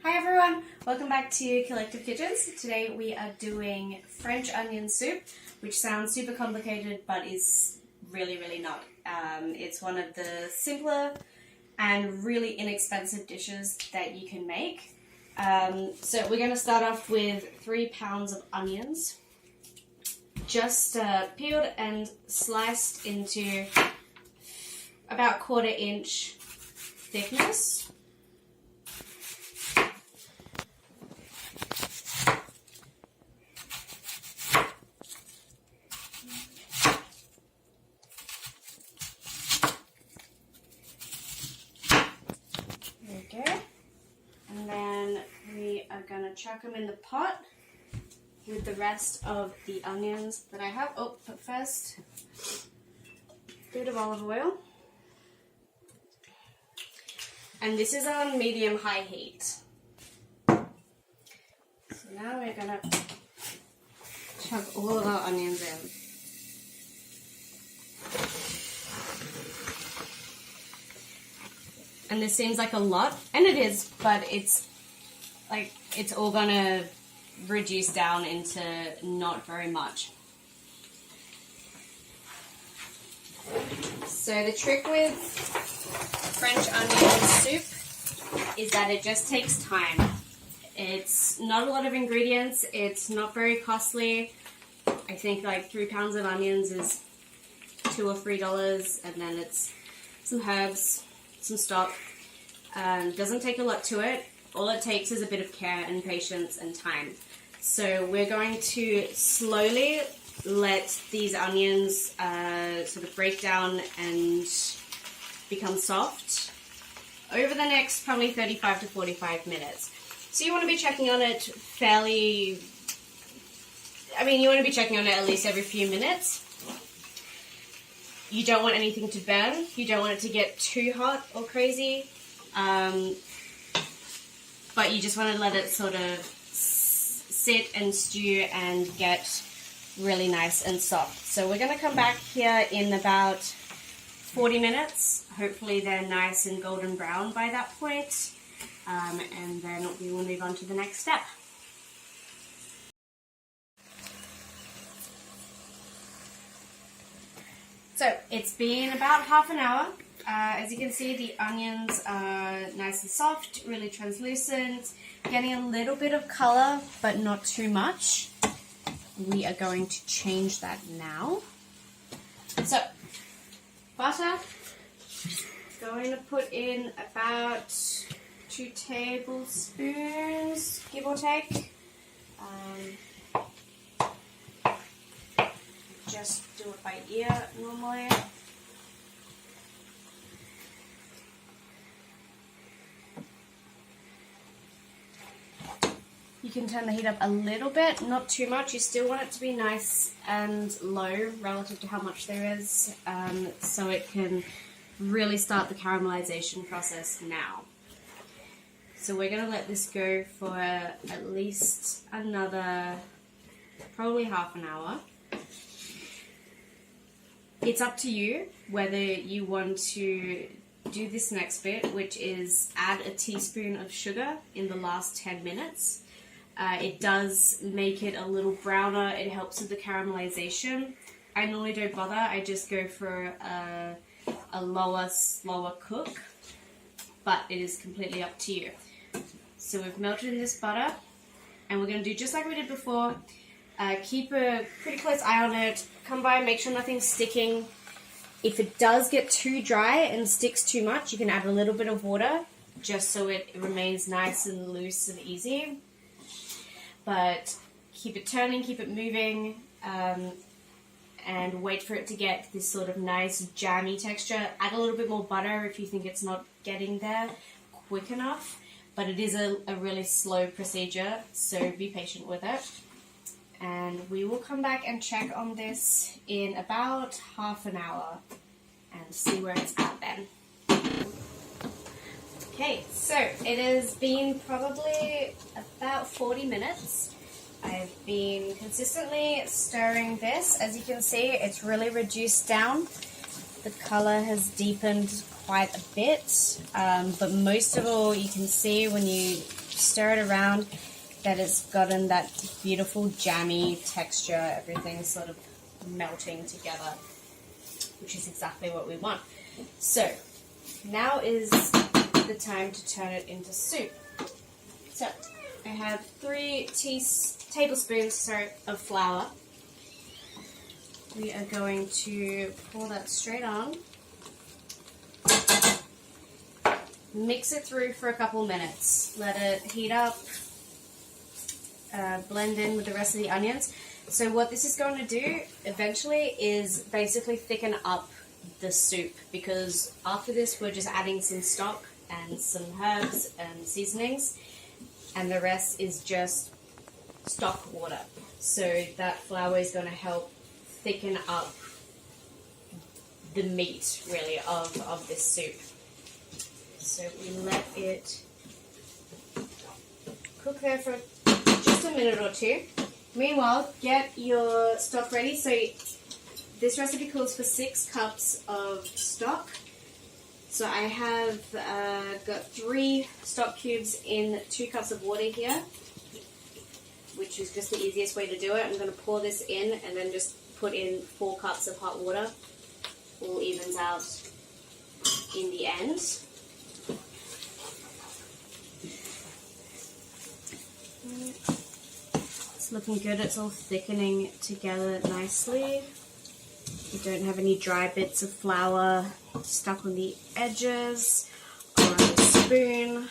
Hi everyone, welcome back to Collective Kitchens. Today we are doing French onion soup, which sounds super complicated but is really not. It's one of the simpler and really inexpensive dishes that you can make. So we're going to start off with 3 pounds of onions, just peeled and sliced into about 1/4 inch thickness. There we go. And then we are going to chuck them in the pot with the rest of the onions that I have. Oh, but first, a bit of olive oil. And this is on medium-high heat. So now we're going to chuck all of our onions in. And this seems like a lot, and it is, but it's all gonna reduce down into not very much. So the trick with French onion soup is that it just takes time. It's not a lot of ingredients, it's not very costly. I think like 3 pounds of onions is $2 or $3, and then it's some herbs, some stock. Doesn't take a lot to it. All it takes is a bit of care and patience and time. So we're going to slowly let these onions sort of break down and become soft over the next probably 35 to 45 minutes. So you want to be checking on it you want to be checking on it at least every few minutes. You don't want anything to burn. You don't want it to get too hot or crazy. But you just want to let it sort of sit and stew and get really nice and soft. So we're going to come back here in about 40 minutes. Hopefully they're nice and golden brown by that point. And then we will move on to the next step. So it's been about half an hour. As you can see, the onions are nice and soft, really translucent, getting a little bit of color, but not too much. We are going to change that now. So, butter, going to put in about 2 tablespoons, give or take. Just do it by ear normally. You can turn the heat up a little bit, not too much. You still want it to be nice and low relative to how much there is, so it can really start the caramelization process now. So we're going to let this go for at least another, probably half an hour. It's up to you whether you want to do this next bit, which is add a teaspoon of sugar in the last 10 minutes. It does make it a little browner. It helps with the caramelization. I normally don't bother. I just go for a lower, slower cook, but it is completely up to you. So we've melted in this butter, and we're going to do just like we did before. Keep a pretty close eye on it. Come by and make sure nothing's sticking. If it does get too dry and sticks too much, you can add a little bit of water just so it remains nice and loose and easy. But keep it turning, keep it moving, and wait for it to get this sort of nice jammy texture. Add a little bit more butter if you think it's not getting there quick enough. But it is a really slow procedure, so be patient with it. And we will come back and check on this in about half an hour and see where it's at then. Okay, so it has been probably about 40 minutes. I've been consistently stirring this. As you can see, it's really reduced down. The color has deepened quite a bit, but most of all, you can see when you stir it around, that it's gotten that beautiful jammy texture, everything sort of melting together, which is exactly what we want. So now is the time to turn it into soup. So I have 3 tablespoons of flour. We are going to pour that straight on. Mix it through for a couple minutes. Let it heat up, blend in with the rest of the onions. So what this is going to do eventually is basically thicken up the soup, because after this we're just adding some stock and some herbs and seasonings, and the rest is just stock water. So that flour is going to help thicken up the meat, really, of this soup. So we let it cook there for just a minute or two. Meanwhile, get your stock ready. So this recipe calls for 6 cups of stock. So I have got 3 stock cubes in 2 cups of water here, which is just the easiest way to do it. I'm going to pour this in and then just put in 4 cups of hot water. All evens out in the end. It's looking good. It's all thickening together nicely. You don't have any dry bits of flour stuck on the edges or on the spoon.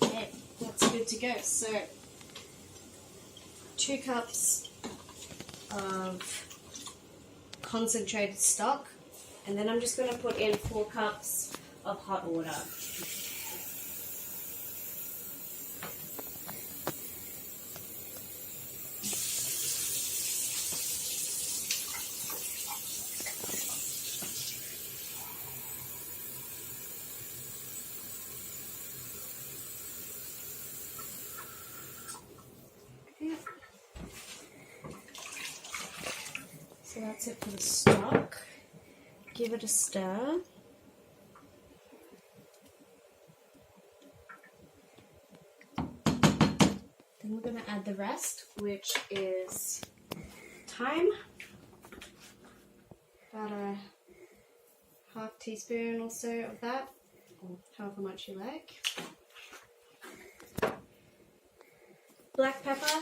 Okay, that's good to go. So 2 cups of concentrated stock, and then I'm just going to put in 4 cups of hot water. So that's it for the stock. Give it a stir. Then we're going to add the rest, which is thyme. About a half teaspoon or so of that, or however much you like. Black pepper.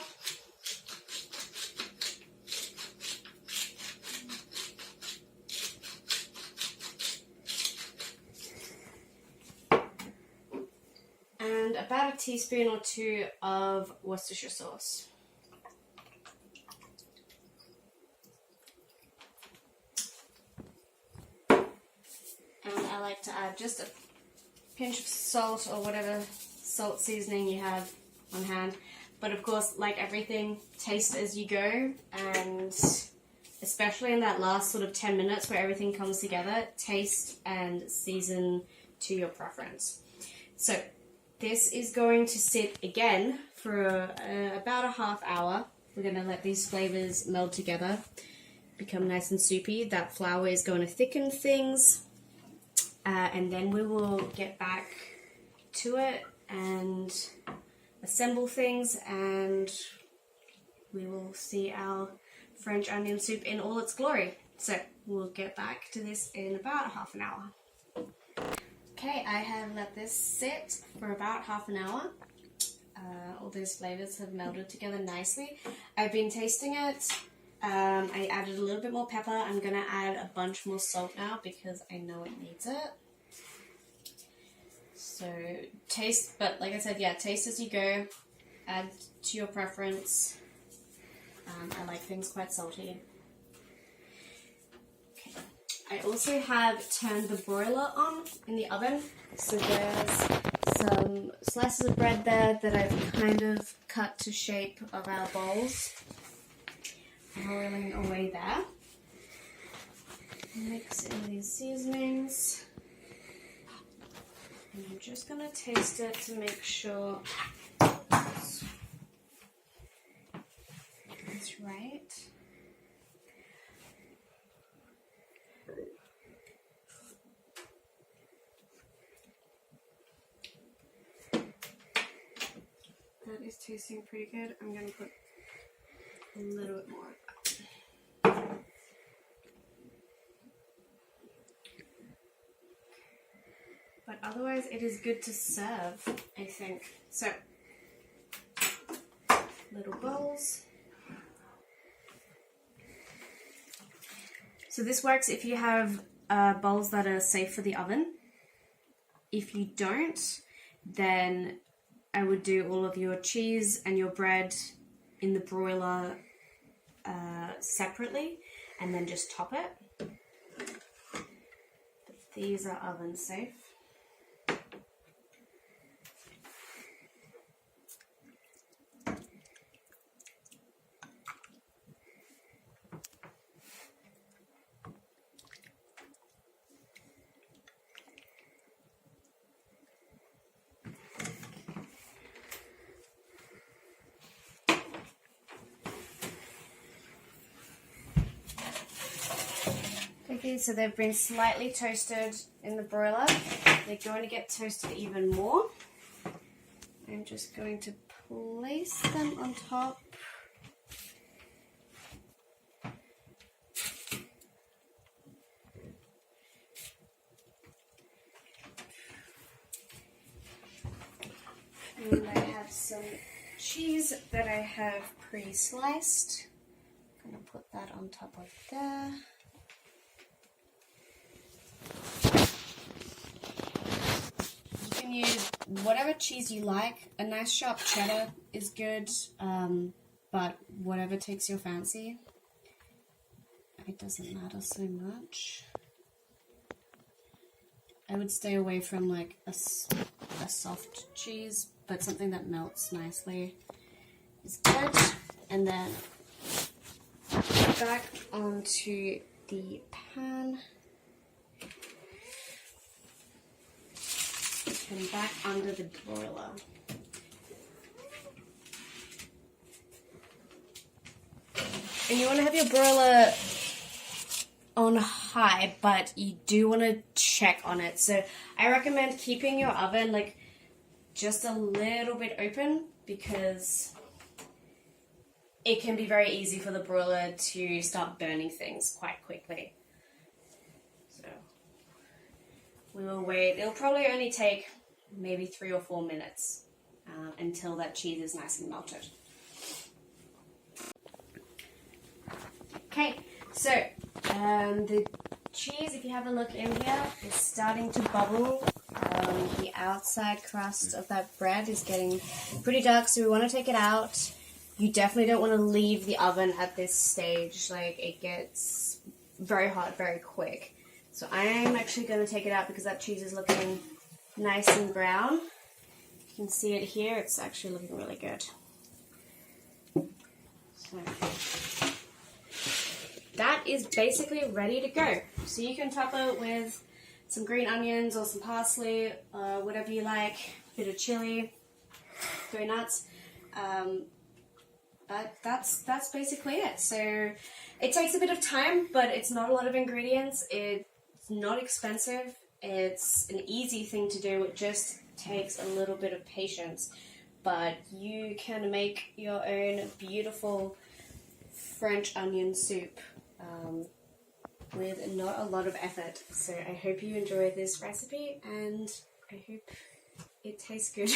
And about a teaspoon or 2 of Worcestershire sauce. And I like to add just a pinch of salt or whatever salt seasoning you have on hand. But of course, like everything, taste as you go, and especially in that last sort of 10 minutes where everything comes together, taste and season to your preference. So this is going to sit again for about a half hour. We're going to let these flavors meld together, become nice and soupy. That flour is going to thicken things, and then we will get back to it and assemble things, and we will see our French onion soup in all its glory. So we'll get back to this in about half an hour. Okay, I have let this sit for about half an hour. All those flavors have melded together nicely. I've been tasting it. I added a little bit more pepper. I'm going to add a bunch more salt now because I know it needs it. So taste, but like I said, yeah, taste as you go. Add to your preference. I like things quite salty. Okay. I also have turned the broiler on in the oven. So there's some slices of bread there that I've kind of cut to shape of our bowls. Rolling away there. Mix in these seasonings. And I'm just going to taste it to make sure it's right. is tasting pretty good. I'm going to put a little bit more of that. But otherwise it is good to serve, I think. So, little bowls. So this works if you have bowls that are safe for the oven. If you don't, then I would do all of your cheese and your bread in the broiler separately and then just top it. But these are oven safe. Okay, so they've been slightly toasted in the broiler. They're going to get toasted even more. I'm just going to place them on top. And I have some cheese that I have pre-sliced. I'm going to put that on top of there. You can use whatever cheese you like. A nice sharp cheddar is good, but whatever takes your fancy. It doesn't matter so much. I would stay away from like a soft cheese, but something that melts nicely is good. And then back onto the pan. And back under the broiler. And you want to have your broiler on high, but you do want to check on it. So I recommend keeping your oven like just a little bit open because it can be very easy for the broiler to start burning things quite quickly. So we will wait. It'll probably only take maybe 3 or 4 minutes until that cheese is nice and melted. Okay, so the cheese, if you have a look in here, is starting to bubble. The outside crust of that bread is getting pretty dark, so we want to take it out. You definitely don't want to leave the oven at this stage. Like, it gets very hot very quick. So I'm actually going to take it out because that cheese is looking nice and brown. You can see it here. It's actually looking really good. So that is basically ready to go. So you can top it with some green onions or some parsley, whatever you like, a bit of chili, go nuts. But that's basically it. So it takes a bit of time, but it's not a lot of ingredients. It's not expensive. It's an easy thing to do. It just takes a little bit of patience. But you can make your own beautiful French onion soup with not a lot of effort. So I hope you enjoy this recipe and I hope it tastes good.